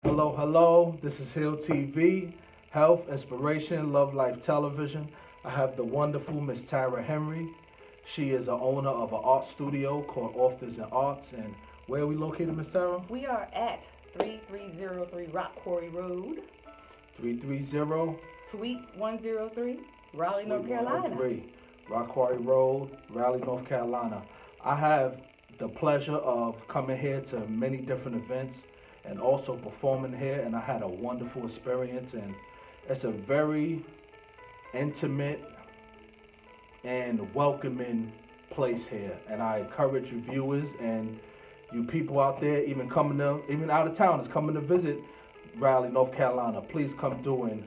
Hello, hello. This is HillTV, Health, Inspiration, Love Life Television. I have the wonderful Miss Tara Henry. She is the owner of an art studio called Authors and Arts. And where are we located, Miss Tara? We are at 3303 Rock Quarry Road, 330 Suite 103, Raleigh, North Carolina. 103, Rock Quarry Road, Raleigh, North Carolina. I have the pleasure of coming here to many different events and also performing here, and I had a wonderful experience. And it's a very intimate and welcoming place here, and I encourage you viewers and you people out there, even out of town, is coming to visit Raleigh, North Carolina. Please come through and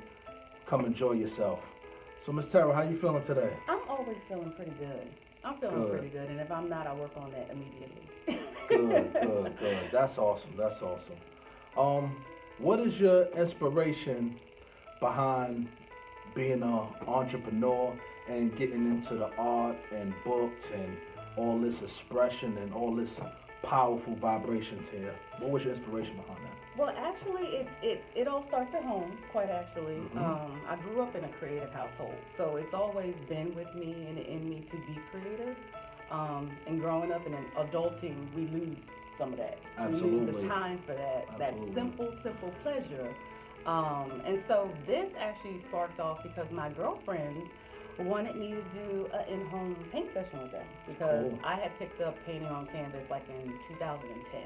come enjoy yourself. So, Miss Tara, how you feeling today? I'm always feeling pretty good. I'm feeling pretty good, and if I'm not, I work on that immediately. Good. That's awesome. What is your inspiration behind being an entrepreneur and getting into the art and books and all this expression and all this powerful vibrations here? What was your inspiration behind that? Well, actually, it all starts at home, quite actually. I grew up in a creative household, so it's always been with me and in me to be creative. And growing up and in adulting, we lose some of that. Absolutely. We lose the time for that. Absolutely. That simple pleasure. And so this actually sparked off because my girlfriends wanted me to do an in-home paint session with them because Cool. I had picked up painting on canvas like in 2010.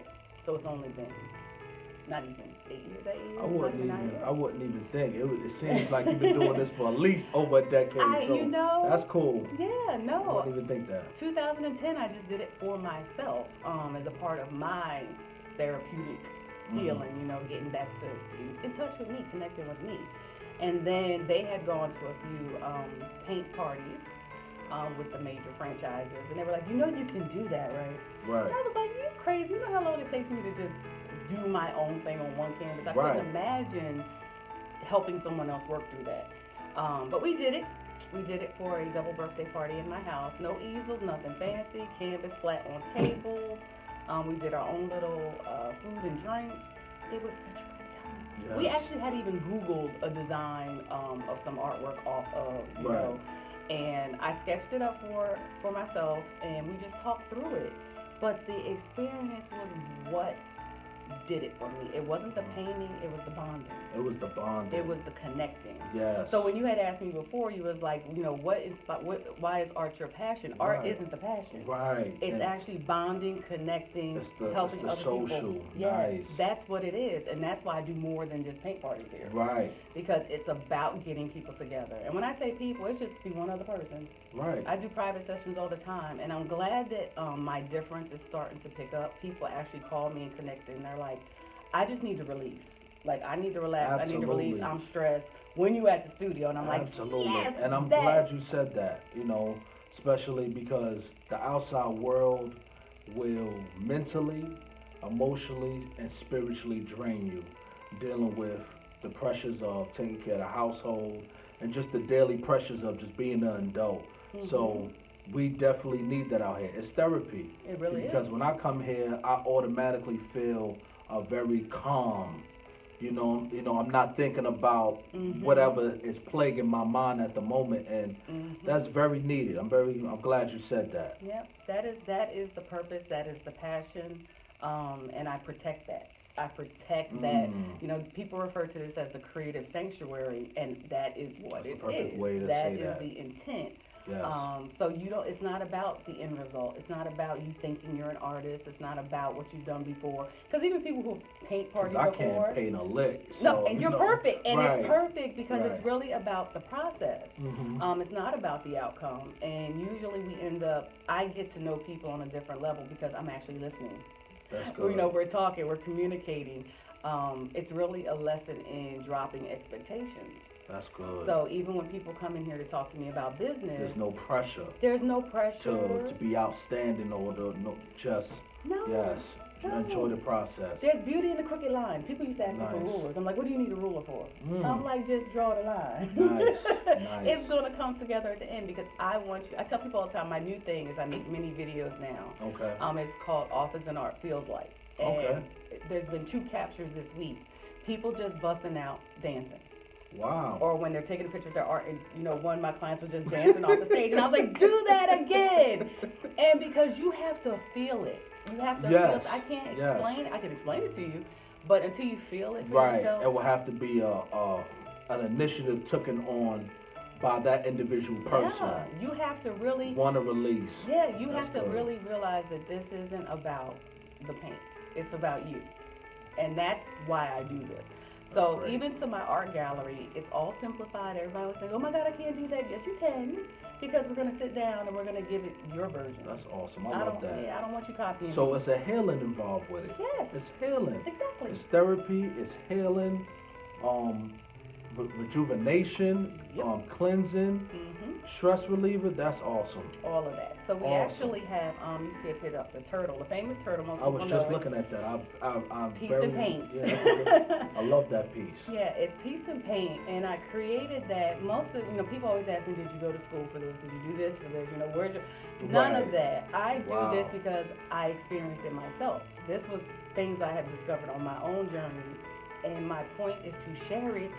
So it's only been not even 8 years. I wouldn't even think. It seems like you've been doing this for at least over a decade. So that's cool. Yeah, no. I wouldn't even think that. 2010, I just did it for myself as a part of my therapeutic healing, getting back to in touch with me, connecting with me. And then they had gone to a few paint parties with the major franchises, and they were like, you can do that, right? Right. And I was like, you crazy? You know how long it takes me to just do my own thing on one canvas? I Right. couldn't imagine helping someone else work through that. But we did it. We did it for a double birthday party in my house. No easels, nothing fancy. Canvas flat on tables. We did our own little food and drinks. It was such a great time. Yes. We actually had even Googled a design of some artwork off of, you Right. know, and I sketched it up for myself, and we just talked through it. But the experience was what did it for me. It wasn't the painting, it was the bonding. It was the bonding. It was the connecting. Yes. So when you had asked me before, you was like, why is art your passion? Art Right. isn't the passion. Right. It's And actually bonding, connecting, helping the other social. people. Nice. Yes, that's what it is, and that's why I do more than just paint parties here. Right. Because it's about getting people together. And when I say people, it's just be one other person. Right. I do private sessions all the time, and I'm glad that my difference is starting to pick up. People actually call me and connect, and they're like, I just need to release. Like, I need to relax. Absolutely. I need to release. I'm stressed. When you at the studio, and I'm like, Absolutely. yes, And I'm that. glad you said that, especially because the outside world will mentally, emotionally, and spiritually drain you, dealing with the pressures of taking care of the household and just the daily pressures of just being an adult. So we definitely need that out here. It's therapy. It really is. Because when I come here, I automatically feel very calm. I'm not thinking about whatever is plaguing my mind at the moment, and that's very needed. I'm glad you said that. Yep, that is the purpose, that is the passion, and I protect that. I protect that. People refer to this as the creative sanctuary, and that is what That's it the perfect is. way to That say is that. the intent. Yes. So it's not about the end result. It's not about you thinking you're an artist. It's not about what you've done before. Because even people who paint parties I before. can't paint a lick. No, and you're perfect. And right. it's perfect because Right. it's really about the process. It's not about the outcome. And usually I get to know people on a different level because I'm actually listening. That's good. We're talking, we're communicating. It's really a lesson in dropping expectations. That's good. So even when people come in here to talk to me about business, There's no pressure to to be outstanding or just No. yes. No. Enjoy the process. There's beauty in the crooked line. People used to ask me for Nice. rulers. I'm like, what do you need a ruler for? I'm like, just draw the line. Nice. Nice. It's going to come together at the end because I tell people all the time, my new thing is I make mini videos now. Okay. It's called Authors and Art Feels Like. And Okay. there's been 2 captures this week people just busting out dancing. Wow. Or when they're taking a picture of their art, and one of my clients was just dancing off the stage, and I was like, do that again. And because you have to feel it. You have to feel it. I can't explain it. I can explain it to you, but until you feel it for yourself. It will have to be an initiative taken on by that individual person. Yeah, you have to really want to release. Yeah, you have to really realize that this isn't about the paint. It's about you. And that's why I do this. So even to my art gallery, it's all simplified. Everybody was saying, oh my God, I can't do that. Yes, you can. Because we're going to sit down and we're going to give it your version. That's awesome. I love that. Yeah, I don't want you copying So me. it's a healing involved with it. Yes. It's healing. Exactly. It's therapy. It's healing. Rejuvenation. Yep. Cleansing. Stress reliever. That's awesome. All of that. So we actually have, you see it hit up, the turtle, the famous turtle. Most I was just looking at that. I'm Piece very, and Paint. Yeah, I love that piece. Yeah, it's Piece and Paint, and I created that. Most of people always ask me, did you go to school for this? Did you do this for this? Where's your? None of that. I do this because I experienced it myself. This was things I have discovered on my own journey, and my point is to share it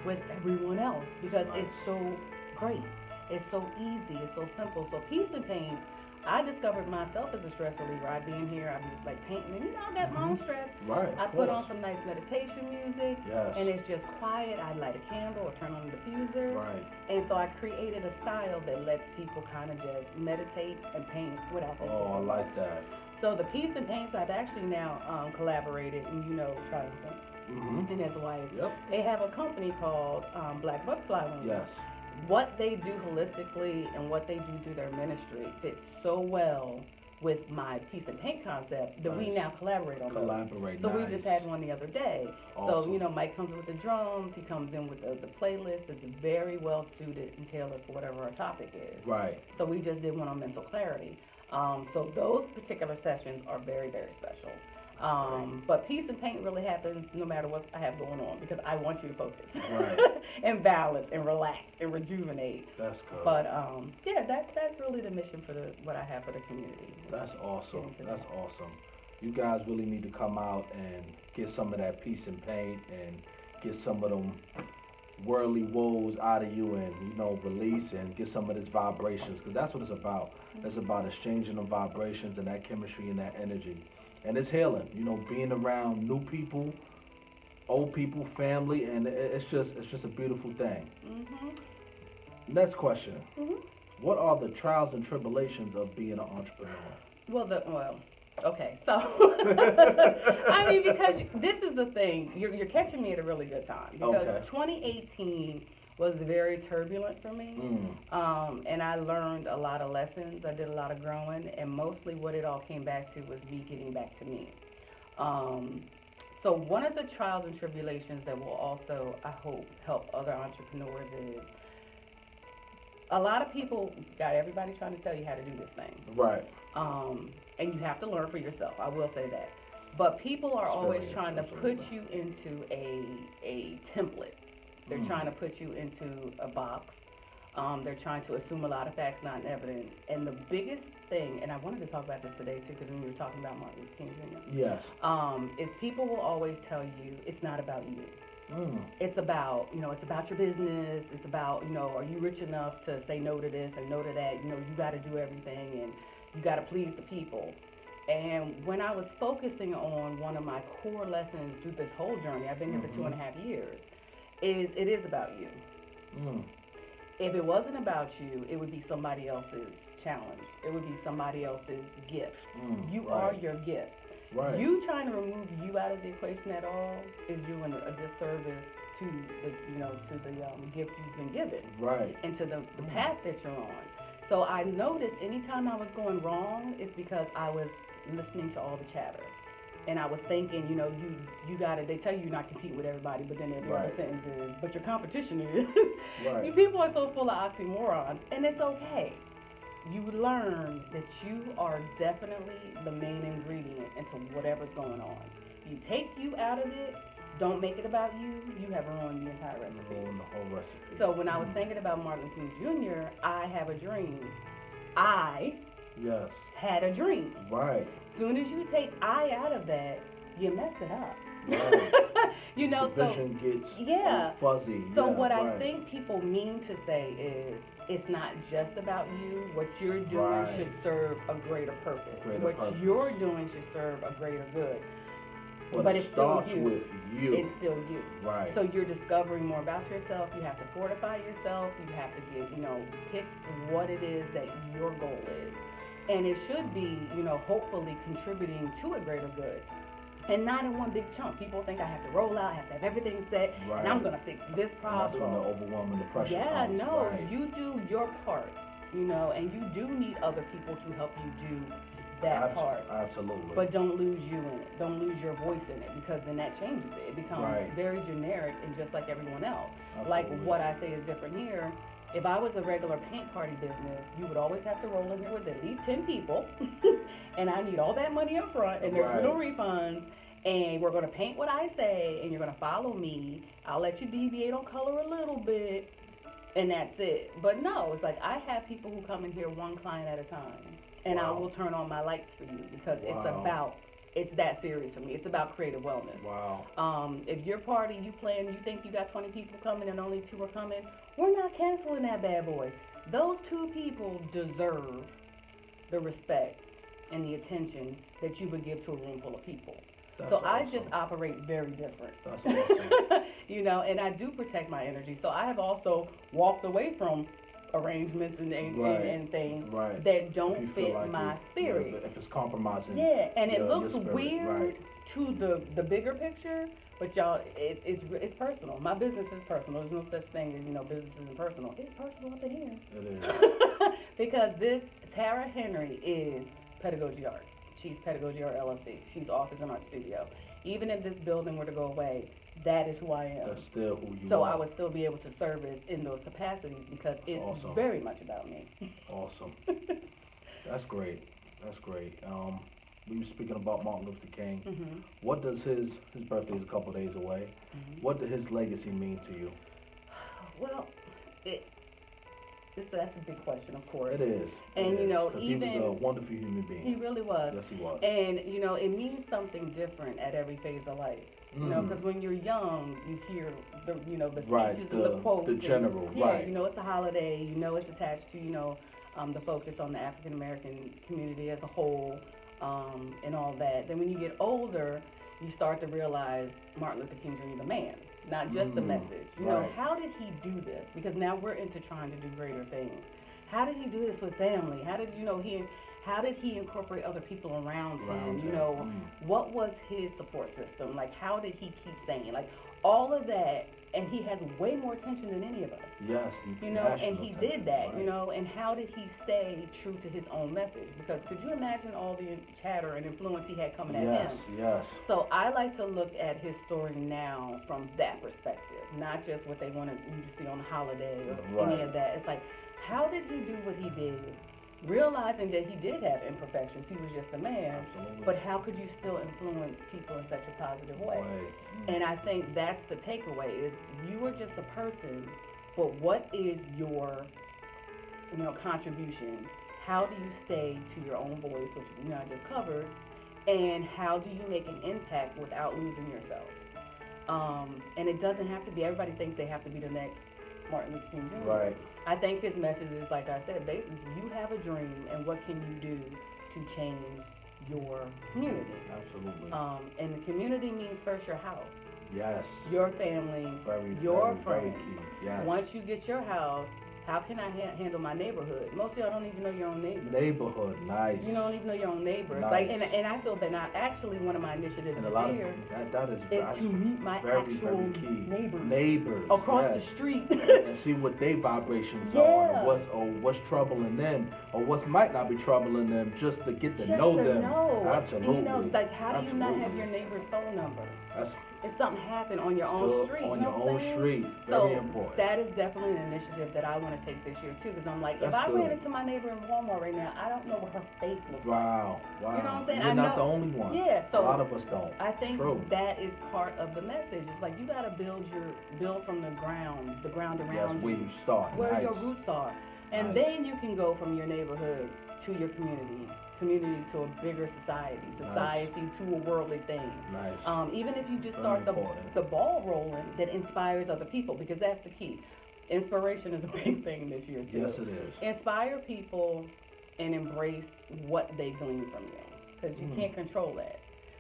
with everyone else because it's so great. It's so easy. It's so simple. So Piece and Paint, I discovered myself as a stress reliever. I'd be in here, I'd be like painting, and I got my own stress. Right. I put on some nice meditation music, yes. and it's just quiet. I'd light a candle or turn on the diffuser. Right. And so I created a style that lets people kind of just meditate and paint without that. Oh, I like that. So the Piece and Paints, I've actually now collaborated, and Jonathan and his wife. Yep. They have a company called Black Butterfly Wings. Yes. What they do holistically and what they do through their ministry fits so well with my Piece and Paint concept that we now collaborate on those. So we just had one the other day. Awesome. So, Mike comes with the drums, he comes in with the playlist that's very well suited and tailored for whatever our topic is. Right. So we just did one on mental clarity. So those particular sessions are very, very special. But Piece and Paint really happens no matter what I have going on because I want you to focus and balance and relax and rejuvenate. That's good. But that's really the mission for what I have for the community. That's awesome. That's awesome. You guys really need to come out and get some of that Piece and Paint and get some of them worldly woes out of you and release and get some of this vibrations because that's what it's about. It's about exchanging the vibrations and that chemistry and that energy. And it's healing, being around new people, old people, family, and it's just a beautiful thing. Next question. What are the trials and tribulations of being an entrepreneur? Okay, so because this is the thing, you're catching me at a really good time because 2018 was very turbulent for me, and I learned a lot of lessons. I did a lot of growing, and mostly what it all came back to was me getting back to me. So one of the trials and tribulations that will also, I hope, help other entrepreneurs is a lot of people got everybody trying to tell you how to do this thing. Right. And you have to learn for yourself, I will say that. But people are always trying to put you into a template. They're trying to put you into a box. They're trying to assume a lot of facts, not evidence. And the biggest thing, and I wanted to talk about this today too, because when we were talking about Martin Luther King Jr. Yes. Is people will always tell you it's not about you. It's about, it's about your business. It's about, are you rich enough to say no to this and no to that? You got to do everything and you got to please the people. And when I was focusing on one of my core lessons through this whole journey, I've been here for 2.5 years, it is about you. If it wasn't about you, it would be somebody else's challenge. It would be somebody else's gift. You are your gift. Right. You trying to remove you out of the equation at all is doing a disservice to the gift you've been given. Right. And to the path that you're on. So I noticed anytime I was going wrong, it's because I was listening to all the chatter. And I was thinking, you got to, they tell you not to compete with everybody, but then every other sentence is, but your competition is. Right. People are so full of oxymorons, and it's okay. You learn that you are definitely the main ingredient into whatever's going on. If you take you out of it, don't make it about you, you have ruined the entire recipe. Ruined the whole recipe. So when I was thinking about Martin Luther King Jr., I have a dream. I had a dream. Right. Soon as you take I out of that, you mess it up. Right. You know, The vision gets yeah. fuzzy. So yeah, what I right. think people mean to say is it's not just about you. What you're doing Right. should serve a greater purpose. Greater what purpose. you're doing should serve a greater good. But it it's still starts you. with you. It's still you. Right. So you're discovering more about yourself. You have to fortify yourself. You have to pick what it is that your goal is. And it should be, hopefully contributing to a greater good. And not in one big chunk. People think I have to roll out, I have to have everything set, Right. and I'm going to fix this problem. And that's when the overwhelming depression Yeah, comes. no, Right. you do your part, and you do need other people to help you do that part. Absolutely. But don't lose you in it. Don't lose your voice in it, because then that changes it. It becomes Right. very generic and just like everyone else. Absolutely. Like what I say is different here. If I was a regular paint party business, you would always have to roll in here with at least 10 people, and I need all that money up front, and there's Right. no refunds, and we're going to paint what I say, and you're going to follow me. I'll let you deviate on color a little bit, and that's it. But no, it's like I have people who come in here one client at a time, and I Wow. will turn on my lights for you, because Wow. it's that serious for me. It's about creative wellness. Wow. If your party, you think you got 20 people coming and only 2 are coming, we're not canceling that bad boy. Those 2 people deserve the respect and the attention that you would give to a room full of people. That's So I awesome. just operate very different. That's awesome. And I do protect my energy. So I have also walked away from arrangements and Right. things Right. that If don't you feel fit like my it- spirit. If it's compromising. Yeah, and it your looks spirit, weird right. to the bigger picture, but y'all, it's personal. My business is personal. There's no such thing as business isn't personal. It's personal up in here. It is. Because this Tara Henry is Pedagogy Art. She's Pedagogy Art LLC. She's Office and Art Studio. Even if this building were to go away, that is who I am. That's still who you So are. I would still be able to service in those capacities, because it's awesome. very much about me. Awesome. That's great. That's great. We were speaking about Martin Luther King. Mhm. What does his birthday is a couple days away? Mhm. What did his legacy mean to you? Well, that's a big question, of course. It is. And, It is, 'cause he even- was a wonderful human being. He really was. Yes, he was. And, it means something different at every phase of life. Because when you're young, you hear the speeches Right, and the quotes. the general, yeah, right. It's a holiday. It's attached to, the focus on the African American community as a whole, and all that. Then when you get older, you start to realize Martin Luther King's really the man, not just the message. Right. How did he do this? Because now we're into trying to do greater things. How did he do this with family? How did how did he incorporate other people around him? What was his support system? Like, how did he keep saying, like, all of that? And he has way more attention than any of us. Yes. And he did that, and how did he stay true to his own message? Because could you imagine all the chatter and influence he had coming at him? Yes. So I like to look at his story now from that perspective, not just what they want you to see on the holiday or any of that. It's like, how did he do what he did? Realizing that he did have imperfections, he was just a man. Absolutely. But how could you still influence people in such a positive way? And I think that's the takeaway: is you are just a person, but what is your contribution? How do you stay to your own voice, which I just covered, and how do you make an impact without losing yourself? And it doesn't have to be. Everybody thinks they have to be the next Martin Luther King Jr. Right. I think his message is, like I said, basically, you have a dream, and what can you do to change your community? Absolutely. And the community means first your house, Yes. your family, Very, your very, friends. very key. Yes. Once you get your house, how can I handle my neighborhood? Most of y'all don't even know your own neighbors. Neighborhood, nice. You don't even know your own neighbors. Nice. Like, and I feel that actually one of my initiatives And a this lot year of that is is to meet my very, actual very key. neighbors Neighbors across yes. the street. And see what their vibrations are, Yeah. and what's troubling them, or what might not be troubling them, just to get to Just know to them. know. Absolutely. And, like, how do you not have Absolutely. your neighbor's phone number? That's If something happened on your still own street, on you know your what I'm own saying? street. So Very important. that is definitely an initiative that I want to take this year too, because I'm like, if That's I good. ran into my neighbor in Walmart right now, I don't know what her face looks like. Wow. You know what I'm saying? You're I not know- the only one. Yeah, so a lot of us don't. I think True. that is part of the message. It's like you got to build from the ground That's around where you, you start. where Nice. your roots are, and Nice. then you can go from your neighborhood to your community, community to a bigger society to a worldly thing. Nice. Even if you just Very start important. the ball rolling that inspires other people, because that's the key. Inspiration is a big thing this year too. Yes, it is. Inspire people and embrace what they glean from you, because you can't control that.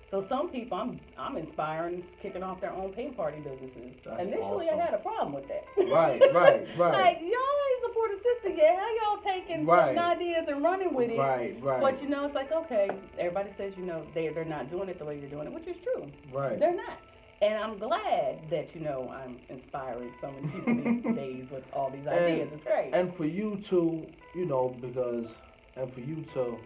So some people, I'm inspiring, kicking off their own paint party businesses. That's Initially, awesome. I had a problem with that. Right. Like, y'all ain't support a sister yet. How y'all taking certain ideas and running with it? Right. But you know, it's like, okay, everybody says, you know, they're not doing it the way you're doing it, which is true. Right. They're not. And I'm glad that, you know, I'm inspiring so many people these days with all these ideas. It's great. And for you to, you know, for you to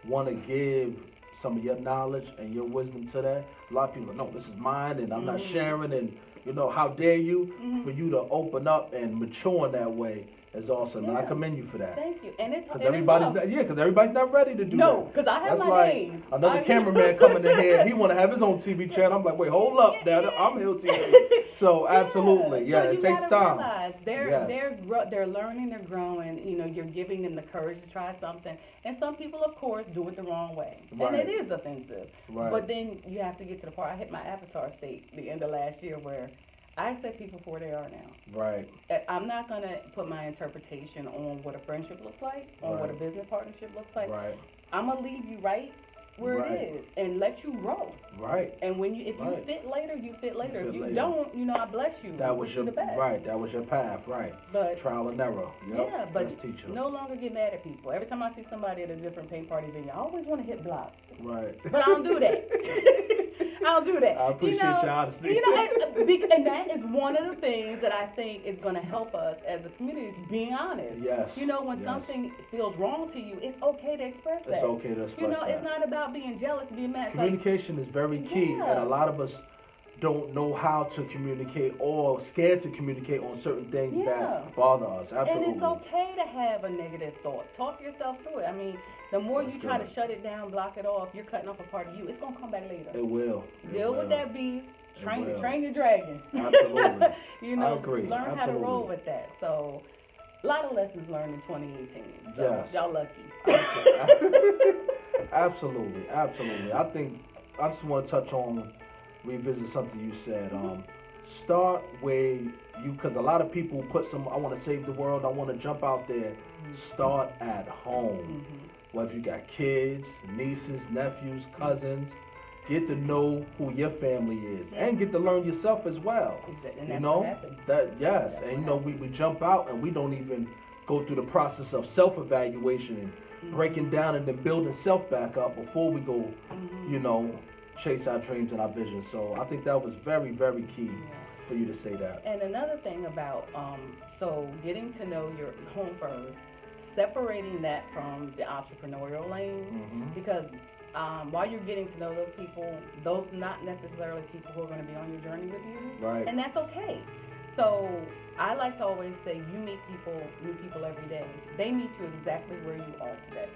want to give some of your knowledge and your wisdom to that, a lot of people, no, this is mine and I'm not sharing, and, you know, how dare you? For you to open up and mature in that way is awesome. And I commend you for that. Thank you. And it's Because everybody's not ready to do that. No, because I have That's my like days. another cameraman coming in here, he want to have his own TV channel. I'm like, wait, hold up, Dad, I'm HillTV. So absolutely, So it takes time. Realize they're learning, they're growing. You know, you're giving them the courage to try something. And some people, of course, do it the wrong way, and it is offensive. Right. But then you have to get to the part. I hit my avatar state the end of last year where I accept people for where they are now. Right. I'm not going to put my interpretation on what a friendship looks like, on what a business partnership looks like. Right. I'm going to leave you right where it is and let you grow. Right. And when if you fit later, you fit later. If you later. don't, you know, I bless you. That was your the best. that was your path, right. But trial and error. Yep. Yeah, but Best teacher. no longer get mad at people. Every time I see somebody at a different paint party venue, I always want to hit block. Right. But I don't do that. I don't do that. I appreciate your honesty. You know, and that is one of the things that I think is going to help us as a community is being honest. Yes. You know, when something feels wrong to you, it's okay to express that. It's okay to express You know, that. it's not about being jealous, being mad. It's Communication is very key, and a lot of us don't know how to communicate or scared to communicate on certain things that bother us. Absolutely. And it's okay to have a negative thought. Talk yourself through it. I mean, the more you try to shut it down, block it off, you're cutting off a part of you. It's going to come back later. It will. Deal with that beast. Train your dragon. Absolutely. You know, I agree. Learn how to roll with that. So, a lot of lessons learned in 2018. So Yes. y'all lucky. Absolutely. I think I just want to touch on, revisit something you said. Start where because a lot of people put I want to save the world, I want to jump out there. Start at home. Well, if you got kids, nieces, nephews, cousins, get to know who your family is and get to learn yourself as well. Exactly. And you that's know what happens. And you know we jump out and we don't even go through the process of self-evaluation and breaking down and then building self back up before we go, you know, chase our dreams and our visions. So I think that was very, very key for you to say that. And another thing about so getting to know your home first, separating that from the entrepreneurial lane, because while you're getting to know those people, those not necessarily people who are going to be on your journey with you, right? And that's okay. So I like to always say, you meet new people every day. They meet you exactly where you are today.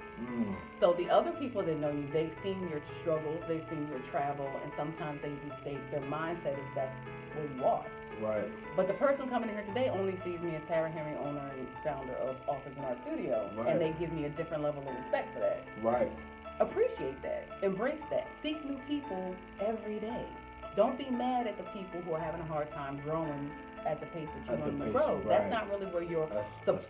So the other people that know you, they've seen your struggles, they've seen your travel, and sometimes their mindset is that's where you are. Right. But the person coming in here today only sees me as Tara Henry, owner and founder of Authors in Our Studio, and they give me a different level of respect for that. Right. Appreciate that. Embrace that. Seek new people every day. Don't be mad at the people who are having a hard time growing at the pace that you want them to grow. Right. That's not really where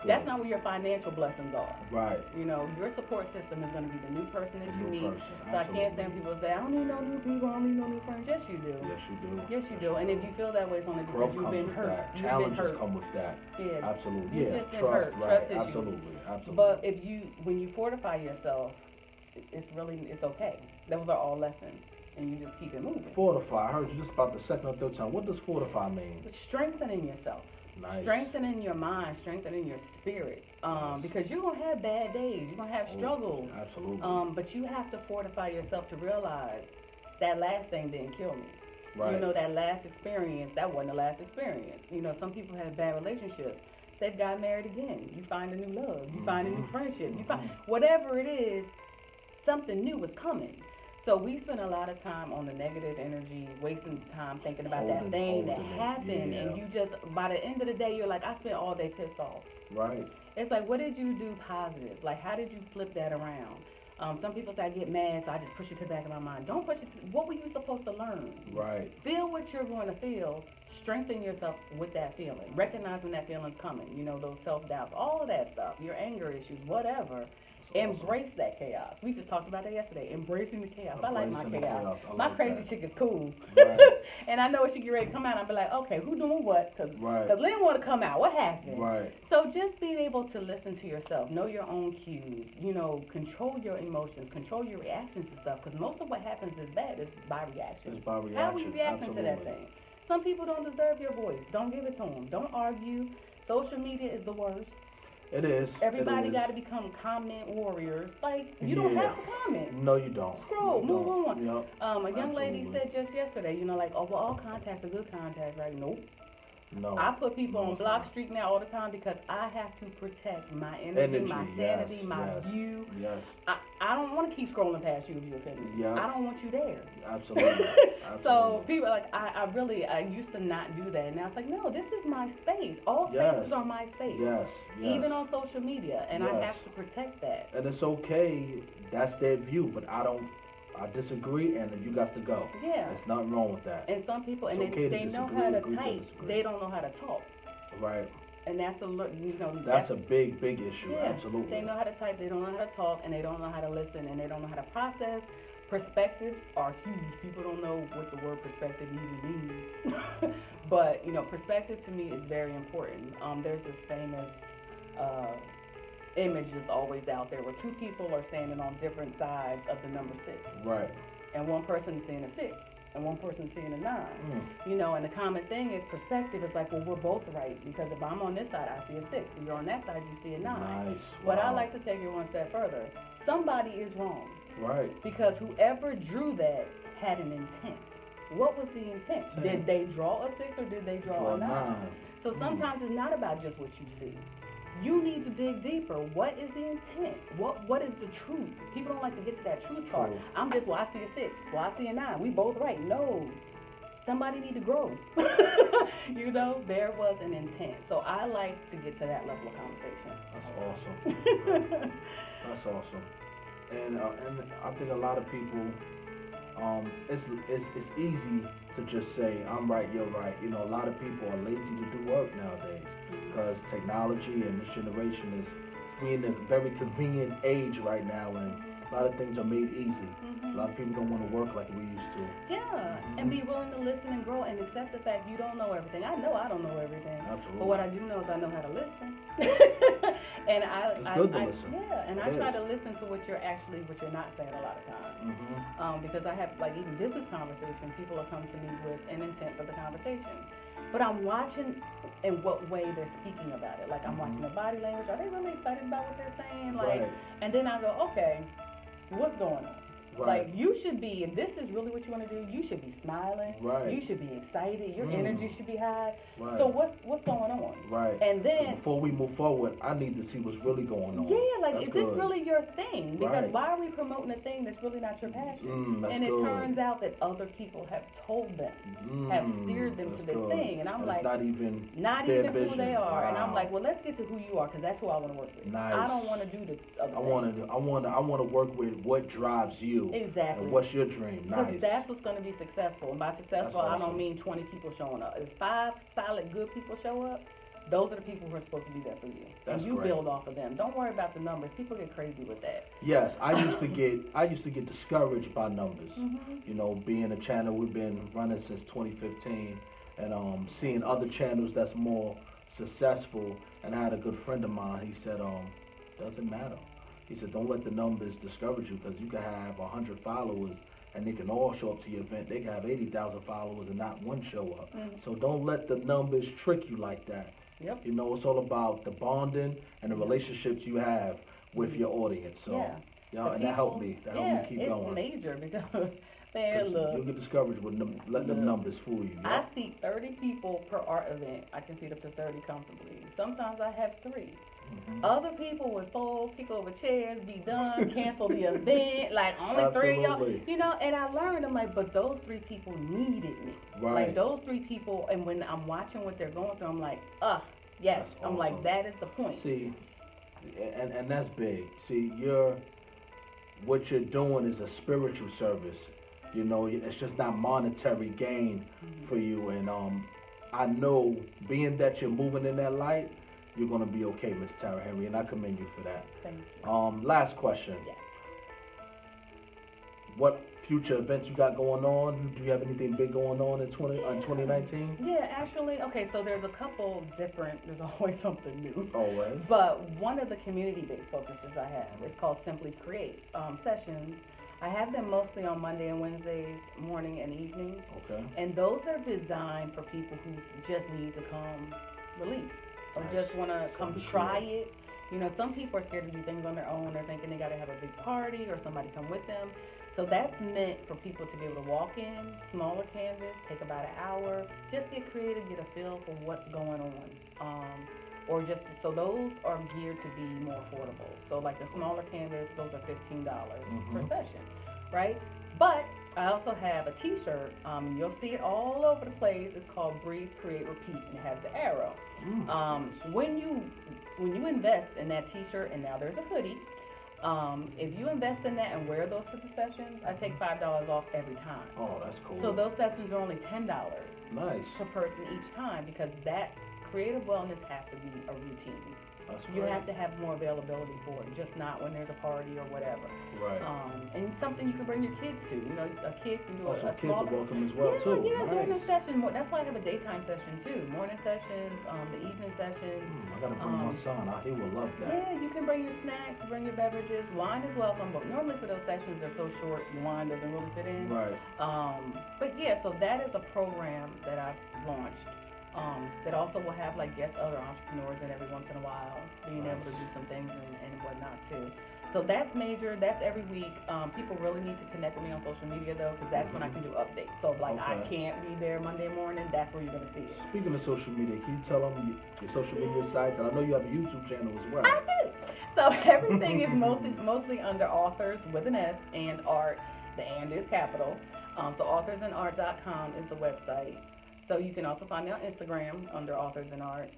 that's not where your financial blessings are. Right. You know, your support system is going to be the new person that you meet. So I can't stand people say, I don't need no new people, I don't need no new friends. Yes, you do. Yes, you do. Yes, you do. And if you feel that way, it's only because you've been hurt. Challenges come with that. Yeah. Absolutely. You've just been Trust. hurt. Right. Trust issues. Absolutely. But when you fortify yourself, it's okay. Those are all lessons. And you just keep it moving. Fortify. I heard you just about the second or third time. What does fortify mean? It's strengthening yourself. Nice. Strengthening your mind, strengthening your spirit. Because you're going to have bad days. You're going to have struggles. Absolutely. But you have to fortify yourself to realize that last thing didn't kill me. Right. You know, that last experience, that wasn't the last experience. You know, some people have bad relationships. They've got married again. You find a new love. You find a new friendship. You find whatever it is, something new is coming. So we spend a lot of time on the negative energy, wasting time thinking about that thing that happened, and you just, by the end of the day, you're like, I spent all day pissed off. Right. It's like, what did you do positive? Like, how did you flip that around? Some people say I get mad, so I just push it to the back of my mind. Don't push it. What were you supposed to learn? Right. Feel what you're going to feel. Strengthen yourself with that feeling. Recognize when that feeling's coming. You know, those self-doubts, all of that stuff, your anger issues, whatever. Embrace that chaos. We just talked about that yesterday. Embracing the chaos. I like my chaos. My crazy chick is cool. Right. And I know when she get ready to come out, I'll be like, okay, who doing what? Because Right. Lynn want to come out. What happened? Right. So just being able to listen to yourself, know your own cues, you know, control your emotions, control your reactions to stuff. Because most of what happens is bad. It's by reaction. It's by reaction. How are we reacting Absolutely. to that thing? Some people don't deserve your voice. Don't give it to them. Don't argue. Social media is the worst. It is. Everybody It is. got to become comment warriors. Like, you don't have to comment. No, you don't. Scroll, You move don't. on. Yep. A young lady Absolutely. said just yesterday, you know, like, oh, well, all contacts are good contacts, right? Nope. No. I put people No, on it's Block not. Street now all the time because I have to protect my energy, my sanity, yes, my yes, view. Yes. I don't want to keep scrolling past you if you offend me. Yeah. I don't want you there. Absolutely. So Absolutely. people are like, I used to not do that. Now it's like, no, this is my space. All Yes. spaces are my space. Yes. Yes. Even on social media. And I Yes. have to protect that. And it's okay. That's their view, but I disagree, and you got to go. Yeah. There's nothing wrong with that. And some people, It's and okay to they know disagree, how to agree to type, disagree. they don't know how to talk. Right. And that's That's a big, big issue. yeah, Absolutely. They know how to type, they don't know how to talk, and they don't know how to listen, and they don't know how to process. Perspectives are huge. People don't know what the word perspective even means. But, you know, perspective to me is very important. There's this famous image that's always out there where two people are standing on different sides of the number 6. Right. And one person is seeing a 6. And one person's seeing a 9. You know, and the common thing is perspective is like, well, we're both right. Because if I'm on this side, I see a 6. If you're on that side, you see a 9. Nice. But I Wow. like to take it one step further. Somebody is wrong. Right. Because whoever drew that had an intent. What was the intent? Did they draw a 6 or did they draw a 9? So sometimes it's not about just what you see. You need to dig deeper. What is the intent? What is the truth? People don't like to get to that truth part. True. I'm just, well, I see a 6. Well, I see a 9. We both right. No. Somebody need to grow. You know, there was an intent. So I like to get to that level of conversation. That's awesome. That's awesome. And I think a lot of people, it's easy to just say, I'm right, you're right. You know, a lot of people are lazy to do work nowadays because technology and this generation is we're in a very convenient age right now, and a lot of things are made easy. A lot of people don't want to work like we used to. Yeah, and be willing to listen and grow and accept the fact you don't know everything. I know I don't know everything. Absolutely. But what I do know is I know how to listen. And It's good to listen. Yeah, and It I try is. to listen to what you're not saying a lot of times. Because I have, like, even business conversation, people will come to me with an intent for the conversation. But I'm watching in what way they're speaking about it. Like, I'm watching the body language. Are they really excited about what they're saying? Like, Right. and then I go, okay, what's going on? Right. Like, you should be, if this is really what you want to do, you should be smiling. Right. You should be excited. Your energy should be high. Right. So what's going on? Right. And then, Before we move forward, I need to see what's really going on. yeah, like, That's is good. this really your thing? Because Right. why are we promoting a thing that's really not your passion? That's And it good. turns out that other people have told them, have steered them to That's this good. thing. And I'm And like, it's not even who vision. they are. And I'm Wow. like, well, let's get to who you are, because that's who I want to work with. Nice. I don't want to do this other I thing. want to work with what drives you. Exactly. And what's your dream? Because Nice. that's what's going to be successful. And by successful, That's I don't awesome. mean 20 people showing up. If 5 solid good people show up, those are the people who are supposed to be there for you. That's and you great. build off of them. Don't worry about the numbers. People get crazy with that. Yes, I used to get discouraged by numbers. You know, being a channel we've been running since 2015, and seeing other channels that's more successful. And I had a good friend of mine. He said, doesn't matter. He said, don't let the numbers discourage you, because you can have 100 followers and they can all show up to your event. They can have 80,000 followers and not one show up. So don't let the numbers trick you like that. Yep. You know, it's all about the bonding and the relationships you have with your audience. So, Yeah. you know, The and that helped people- me. That helped me keep it's going. major because, 'Cause man, look. you'll get discouraged with letting them numbers fool you. I see 30 people per art event. I can seat up to 30 comfortably. Sometimes I have 3. Other people would fold, kick over chairs, be done, cancel the event, like only 3 of y'all. Absolutely. You know, and I learned, I'm like, but those 3 people needed me. Right. Like those 3 people, and when I'm watching what they're going through, I'm like, yes. That's I'm like, awesome. that is the point. See, and that's big. See, what you're doing is a spiritual service. You know, it's just not monetary gain for you. And I know, being that you're moving in that light, you're gonna be okay, Miss Tara Henry, and I commend you for that. Thank you. Last question. Yes. What future events you got going on? Do you have anything big going on in 2019? Yeah, actually, okay, so there's a couple different, there's always something new. Always. But one of the community-based focuses I have is called Simply Create sessions. I have them mostly on Monday and Wednesdays, morning and evening. Okay. And those are designed for people who just need to come relief or Nice. just want to come Simply try Create. it. You know, some people are scared to do things on their own. They're thinking they got to have a big party or somebody come with them. So that's meant for people to be able to walk in, smaller canvas, take about an hour, just get creative, get a feel for what's going on. Or just, so those are geared to be more affordable. So like the smaller canvas, those are $15 per session, right? But I also have a t-shirt, you'll see it all over the place. It's called Breathe, Create, Repeat, and it has the arrow. When you invest in that t-shirt, and now there's a hoodie, if you invest in that and wear those to the sessions, I take $5 off every time. Oh, that's cool. So those sessions are only $10 Nice. per person each time, because that creative wellness has to be a routine. That's You great. have to have more availability for it, just not when there's a party or whatever. Right. And something you can bring your kids to. You know, a kid can do Also, a kids are smaller. welcome as well, Yeah, too. yeah, during the Nice. session. That's why I have a daytime session too. Morning sessions, the evening sessions. I gotta bring my son. He will love that. Yeah, you can bring your snacks, bring your beverages. Wine is welcome, but normally for those sessions they're so short, wine doesn't really fit in. Right. But yeah, so that is a program that I've launched. That also will have like guest other entrepreneurs in every once in a while, being able to do some things and whatnot too. So that's major. That's every week. People really need to connect with me on social media though, because that's when I can do updates. So if, like, I Okay. can't be there Monday morning, that's where you're gonna see it. Speaking of social media, can you tell them your social media sites? And I know you have a YouTube channel as well. I do. So everything is mostly under Authors with an S and Art. The and is capital. So authorsandart.com is the website. So you can also find me on Instagram under Authors and Art.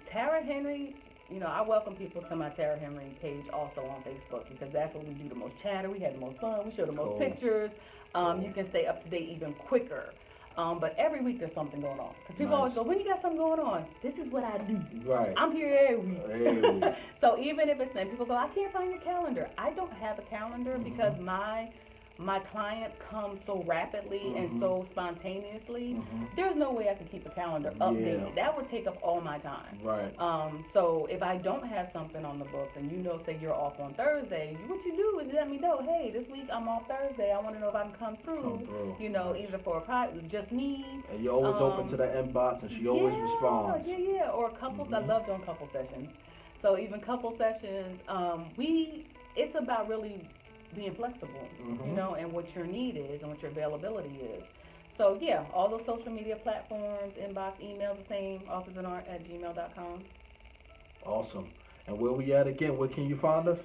Tara Henry, you know, I welcome people to my Tara Henry page also on Facebook, because that's where we do the most chatter, we have the most fun, we show the most Cool. pictures. You can stay up to date even quicker. But every week there's something going on. Because people Nice. always go, when you got something going on? This is what I do. Right. I'm here every week. Every week. So even if it's, and people go, I can't find your calendar. I don't have a calendar because my clients come so rapidly and so spontaneously. There's no way I could keep a calendar updated. Yeah. That would take up all my time. Right. So if I don't have something on the books and say you're off on Thursday, what you do is let me know, hey, this week I'm off Thursday. I want to know if I can come through. You know, either for a project, just me. And you're always open to that inbox, and she always responds. Yeah. Or couples. I love doing couple sessions. So even couple sessions, it's about really being flexible, you know, and what your need is and what your availability is. So yeah, all those social media platforms, inbox, email, the same, authorsandart@gmail.com. Awesome. And where we at again? Where can you find us?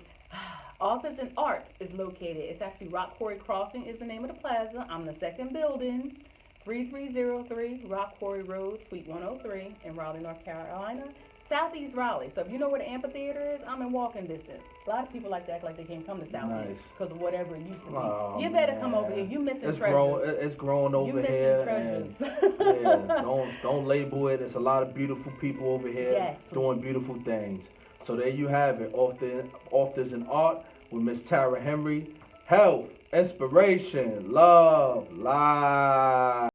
Authors and Art is located. It's actually Rock Quarry Crossing is the name of the plaza. I'm the second building, 3303 Rock Quarry Road, Suite 103 in Raleigh, North Carolina. Southeast Raleigh. So if you know where the amphitheater is, I'm in walking distance. A lot of people like to act like they can't come to Southeast because of whatever it used to be. Oh, You better come over here. You missing treasures. It's growing over you missing here. treasures. And yeah, don't label it. There's a lot of beautiful people over here Yes, doing beautiful things. So there you have it. Authors and Art with Miss Tara Henry. Health, inspiration, love, life.